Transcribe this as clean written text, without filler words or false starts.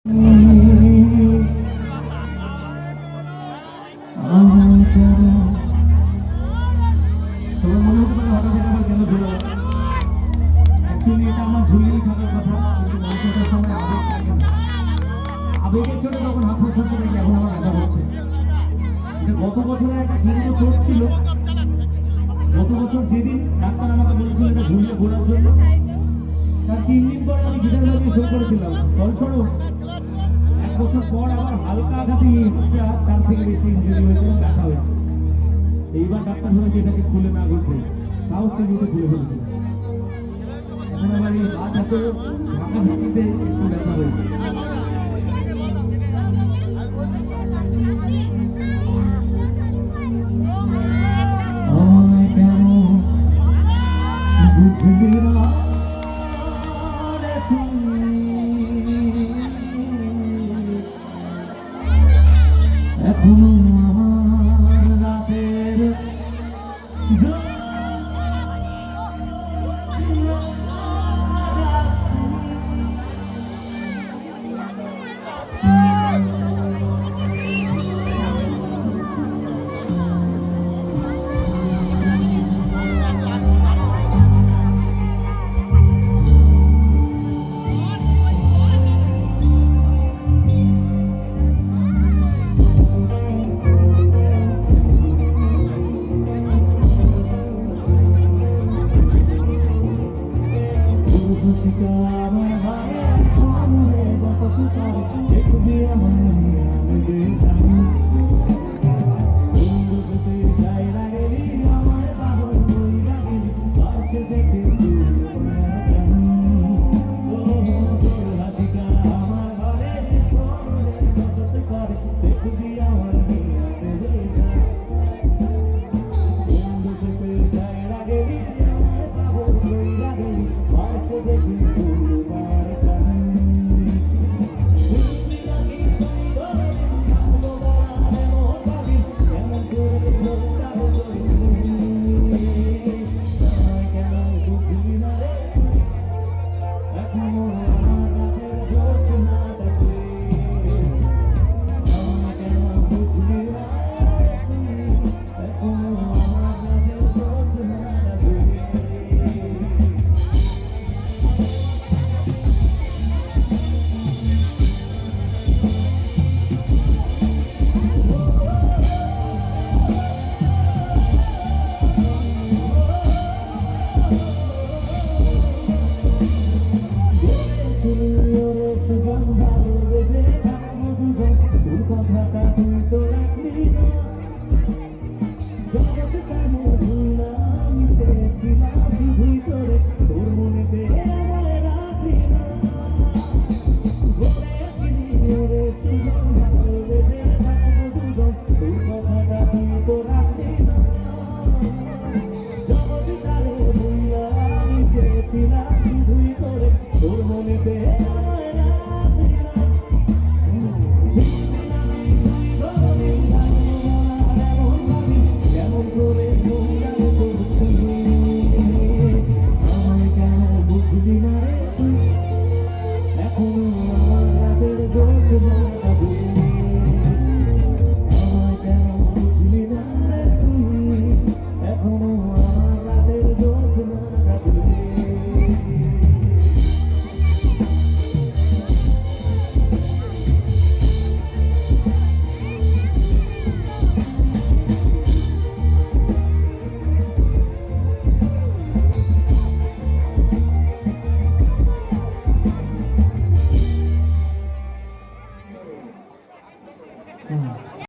আবেগের চোটে তখন হাত পা ছুটতে দেখি এখন আমার ব্যথা হচ্ছে। এটা গত বছরের একটা পুরনো চোট ছিল। গত বছর যেদিন ডাক্তার আমাকে বলেছিল এটা ঝুলিয়ে ঘোরার জন্য, তার 3 দিন পরে আমি গিটার বাজিয়ে শো করেছিলাম। ফলস্বরূপ 1 বছর পর আবার হালকা আঘাতে এই হাতটা তার থেকে বেশি ইনজুরি হয়েছে এবং ব্যথা হয়েছে। এইবার ডাক্তার বলেছে এটাকে খুলে না করতে, তাও স্টেজে খুলে ফেলেছিল। এখন আমার এই হাতটাকে ঝাঁকাঝাঁকিতে একটু ব্যথা হয়েছে। বুঝলি না রে তুই এখনো